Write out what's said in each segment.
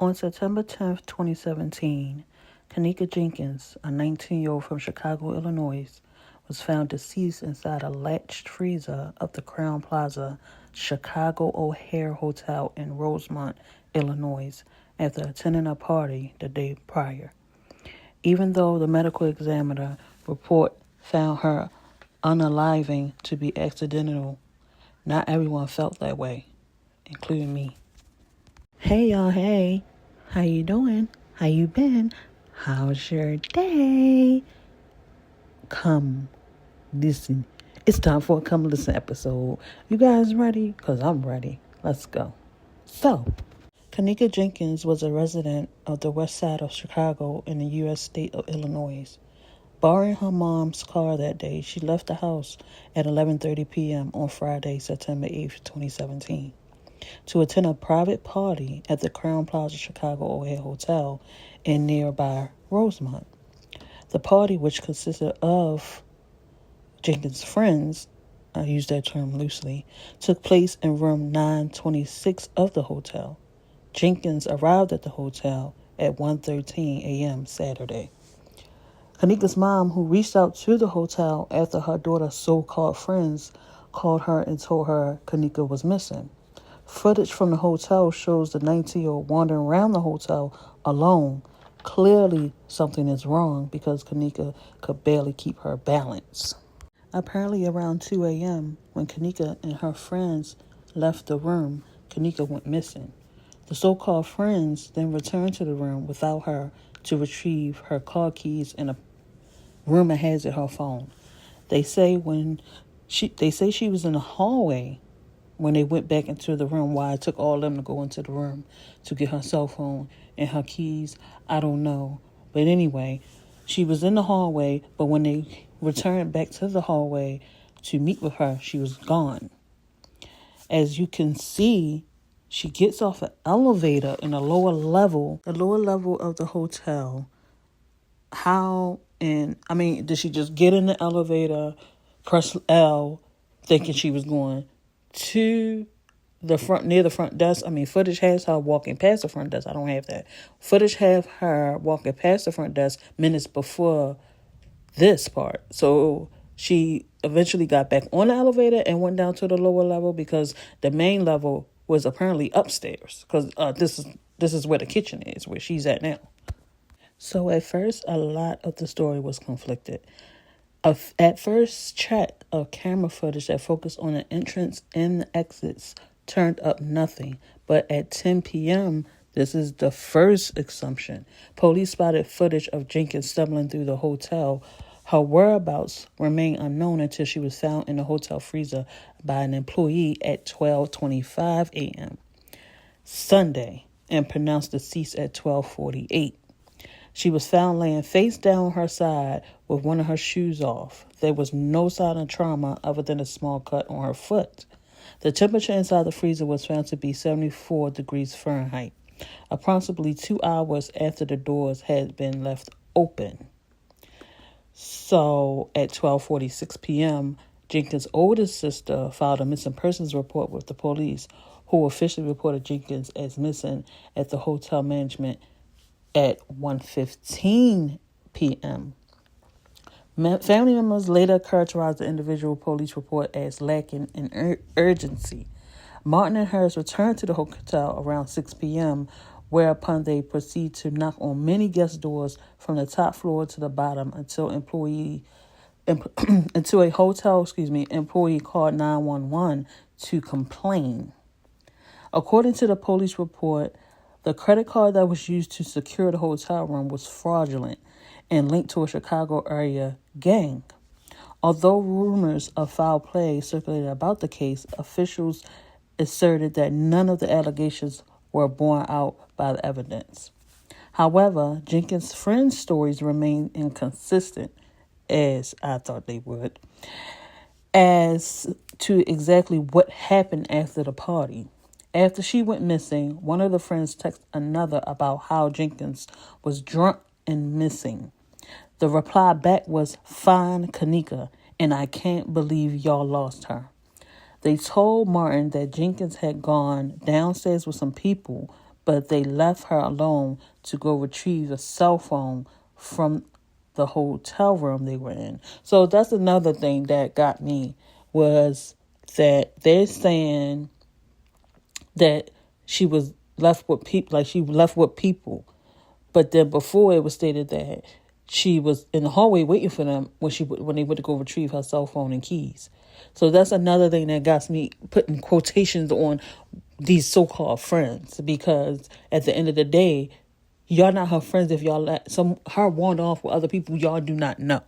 On September 10th, 2017, Kenneka Jenkins, a 19-year-old from Chicago, Illinois, was found deceased inside a latched freezer of the Crowne Plaza Chicago O'Hare Hotel in Rosemont, Illinois, after attending a party the day prior. Even though the medical examiner report found her unaliving to be accidental, not everyone felt that way, including me. Hey y'all, hey. How you doing? How you been? How's your day? Come listen. It's time for a come listen episode. You guys ready? Because I'm ready. Let's go. So, Kenneka Jenkins was a resident of the west side of Chicago in the U.S. state of Illinois. Borrowing her mom's car that day, she left the house at 11:30 p.m. on Friday, September 8th, 2017. To attend a private party at the Crowne Plaza Chicago O'Hare Hotel in nearby Rosemont. The party, which consisted of Jenkins' friends, I use that term loosely, took place in room 926 of the hotel. Jenkins arrived at the hotel at 1:13 a.m. Saturday. Kenneka's mom, who reached out to the hotel after her daughter's so-called friends called her and told her Kenneka was missing. Footage from the hotel shows the 19-year-old wandering around the hotel alone. Clearly, something is wrong because Kenneka could barely keep her balance. Apparently, around 2 a.m., when Kenneka and her friends left the room, Kenneka went missing. The so-called friends then returned to the room without her to retrieve her car keys and a rumor has it her phone. They say she was in the hallway when they went back into the room. Why it took all of them to go into the room to get her cell phone and her keys, I don't know. But anyway, she was in the hallway, but when they returned back to the hallway to meet with her, she was gone. As you can see, she gets off an elevator in the lower level of the hotel. Did she just get in the elevator, press L, thinking she was going to the front, near the front desk? Footage has her walking past the front desk. I don't have that. Footage have her walking past the front desk minutes before this part. So she eventually got back on the elevator and went down to the lower level because the main level was apparently upstairs. Because this is where the kitchen is, where she's at now. So at first, a lot of the story was conflicted. At first check of camera footage that focused on the entrance and the exits turned up nothing. But at 10 p.m., this is the first assumption. Police spotted footage of Jenkins stumbling through the hotel. Her whereabouts remained unknown until she was found in the hotel freezer by an employee at 12:25 a.m. Sunday and pronounced deceased at 12:48. She was found laying face down on her side with one of her shoes off. There was no sign of trauma other than a small cut on her foot. The temperature inside the freezer was found to be 74 degrees Fahrenheit, approximately 2 hours after the doors had been left open. So at 12:46 p.m., Jenkins' oldest sister filed a missing persons report with the police, who officially reported Jenkins as missing at the hotel management at 1:15 p.m. Family members later characterized the individual police report as lacking in urgency. Martin and Harris returned to the hotel around 6 p.m., whereupon they proceed to knock on many guest doors from the top floor to the bottom until a hotel employee called 911 to complain. According to the police report, the credit card that was used to secure the hotel room was fraudulent and linked to a Chicago area gang. Although rumors of foul play circulated about the case, officials asserted that none of the allegations were borne out by the evidence. However, Jenkins' friends' stories remained inconsistent, as I thought they would, as to exactly what happened after the party. After she went missing, one of the friends texted another about how Jenkins was drunk and missing. The reply back was, "Fine, Kenneka, and I can't believe y'all lost her." They told Martin that Jenkins had gone downstairs with some people, but they left her alone to go retrieve a cell phone from the hotel room they were in. So that's another thing that got me, was that they're saying that she was left with people, like she left with people. But then before, it was stated that she was in the hallway waiting for them when they went to go retrieve her cell phone and keys. So that's another thing that got me putting quotations on these so-called friends, because at the end of the day, y'all not her friends if y'all let her wander off with other people y'all do not know.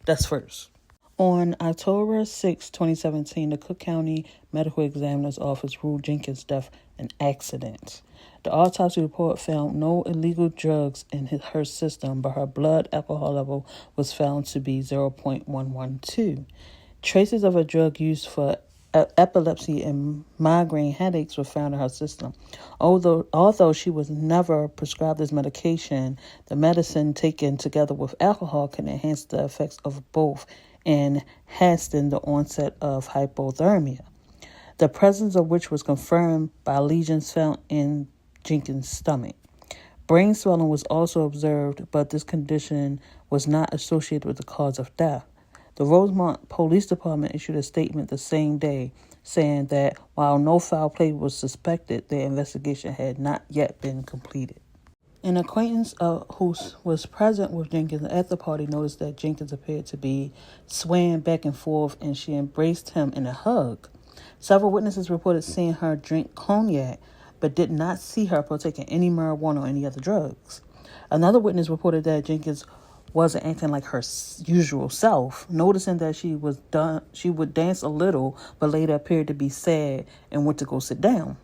That's first. On October 6, 2017, the Cook County Medical Examiner's Office ruled Jenkins' death an accident. The autopsy report found no illegal drugs in her system, but her blood alcohol level was found to be 0.112. Traces of a drug used for epilepsy and migraine headaches were found in her system. Although she was never prescribed this medication, the medicine taken together with alcohol can enhance the effects of both and hasten the onset of hypothermia, the presence of which was confirmed by lesions found in Jenkins' stomach. Brain swelling was also observed, but this condition was not associated with the cause of death. The Rosemont Police Department issued a statement the same day saying that while no foul play was suspected, their investigation had not yet been completed. An acquaintance who was present with Jenkins at the party noticed that Jenkins appeared to be swaying back and forth, and she embraced him in a hug. Several witnesses reported seeing her drink cognac, but did not see her partaking any marijuana or any other drugs. Another witness reported that Jenkins wasn't acting like her usual self, noticing that she would dance a little, but later appeared to be sad and went to go sit down.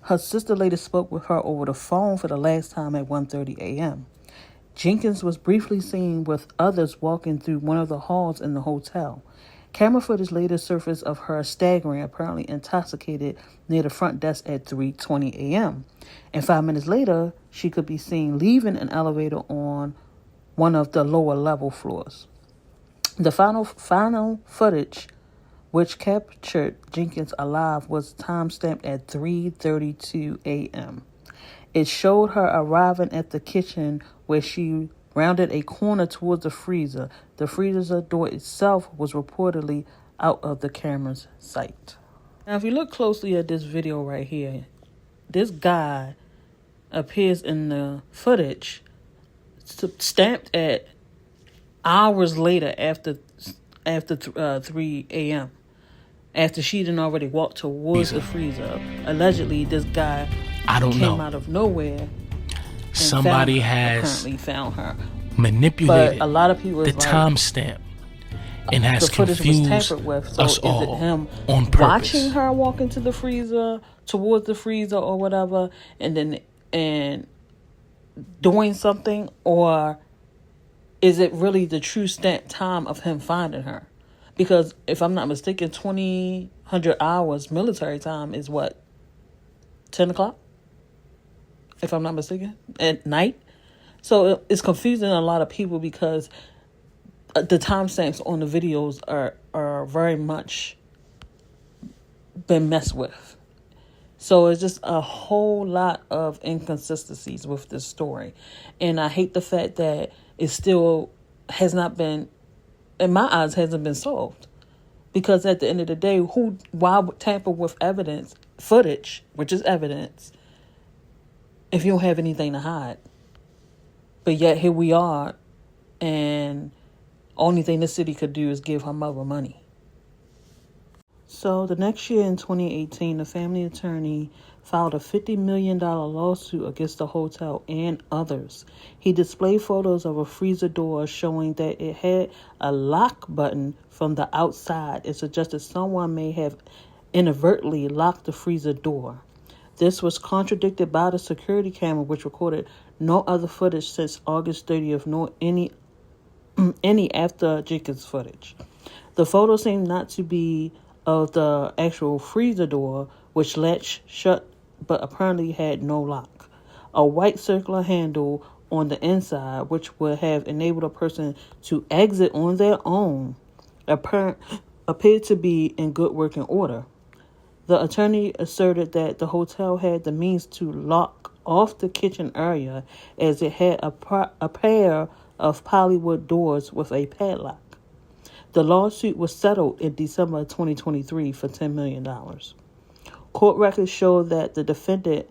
Her sister later spoke with her over the phone for the last time at 1:30 a.m. Jenkins was briefly seen with others walking through one of the halls in the hotel. Camera footage later surfaced of her staggering, apparently intoxicated, near the front desk at 3:20 a.m. And 5 minutes later, she could be seen leaving an elevator on one of the lower level floors. The final footage, which captured Jenkins alive, was time-stamped at 3:32 a.m. It showed her arriving at the kitchen, where she rounded a corner towards the freezer. The freezer's door itself was reportedly out of the camera's sight. Now, if you look closely at this video right here, this guy appears in the footage stamped at hours later after 3 a.m. after she done already walked towards the freezer. Allegedly, this guy came out of nowhere. Somebody apparently found her. Manipulated but a lot of people the timestamp and has the footage confused was tampered with. So us is all it him on purpose, watching her walk into the freezer, towards the freezer or whatever, and doing something, or is it really the true stamp time of him finding her? Because if I'm not mistaken, 200 hours military time is what, 10 o'clock? If I'm not mistaken, at night. So it's confusing a lot of people because the timestamps on the videos are very much been messed with. So it's just a whole lot of inconsistencies with this story. And I hate the fact that it still has not been, in my eyes, hasn't been solved. Because at the end of the day, why would tamper with footage, which is evidence, if you don't have anything to hide? But yet here we are, and only thing the city could do is give her mother money. So the next year in 2018, the family attorney filed a $50 million lawsuit against the hotel and others. He displayed photos of a freezer door showing that it had a lock button from the outside. It suggested someone may have inadvertently locked the freezer door. This was contradicted by the security camera, which recorded no other footage since August 30th, nor any after Jenkins footage. The photo seemed not to be of the actual freezer door, which latched shut but apparently had no lock. A white circular handle on the inside, which would have enabled a person to exit on their own, appeared to be in good working order. The attorney asserted that the hotel had the means to lock off the kitchen area as it had a pair of polywood doors with a padlock. The lawsuit was settled in December 2023 for $10 million. Court records show that the defendants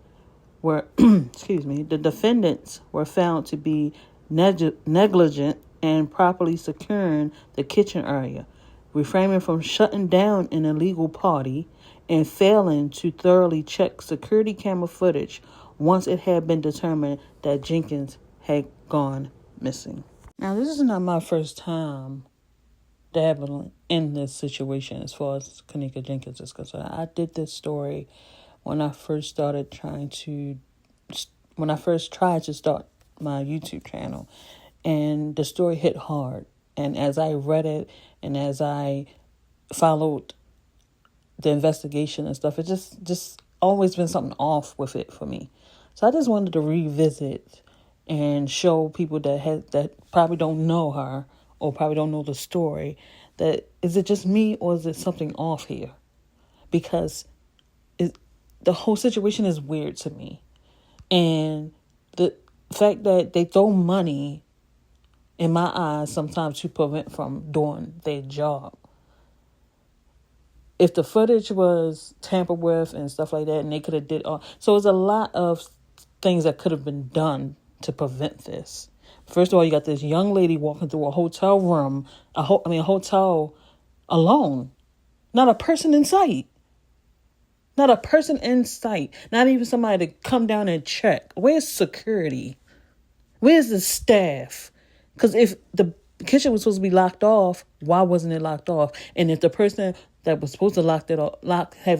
were found to be negligent in properly securing the kitchen area, refraining from shutting down an illegal party, and failing to thoroughly check security camera footage once it had been determined that Jenkins had gone missing. Now, this is not my first time dabbling in this situation as far as Kenneka Jenkins is concerned. I did this story when I first tried to start my YouTube channel, and the story hit hard. And as I read it and as I followed the investigation and stuff, it just always been something off with it for me. So I just wanted to revisit and show people that probably don't know her or probably don't know the story, that is it just me or is it something off here? Because the whole situation is weird to me. And the fact that they throw money, in my eyes, sometimes to prevent from doing their job. If the footage was tampered with and stuff like that, and they could have did all, so there's a lot of things that could have been done to prevent this. First of all, you got this young lady walking through a hotel room, a hotel alone, not a person in sight. Not a person in sight. Not even somebody to come down and check. Where's security? Where's the staff? Because if the kitchen was supposed to be locked off, why wasn't it locked off? And if the person that was supposed to have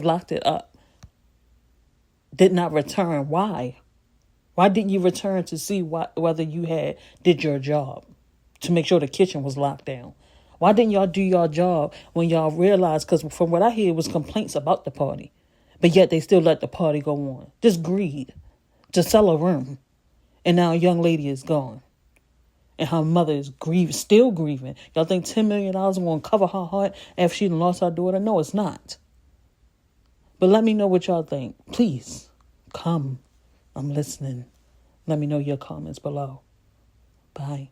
locked it up did not return, why? Why didn't you return to see whether you did your job to make sure the kitchen was locked down? Why didn't y'all do your job when y'all realized, because from what I hear, it was complaints about the party, but yet they still let the party go on. Just greed to sell a room. And now a young lady is gone. And her mother is still grieving. Y'all think $10 million is going to cover her heart after she lost her daughter? No, it's not. But let me know what y'all think. Please, come. I'm listening. Let me know your comments below. Bye.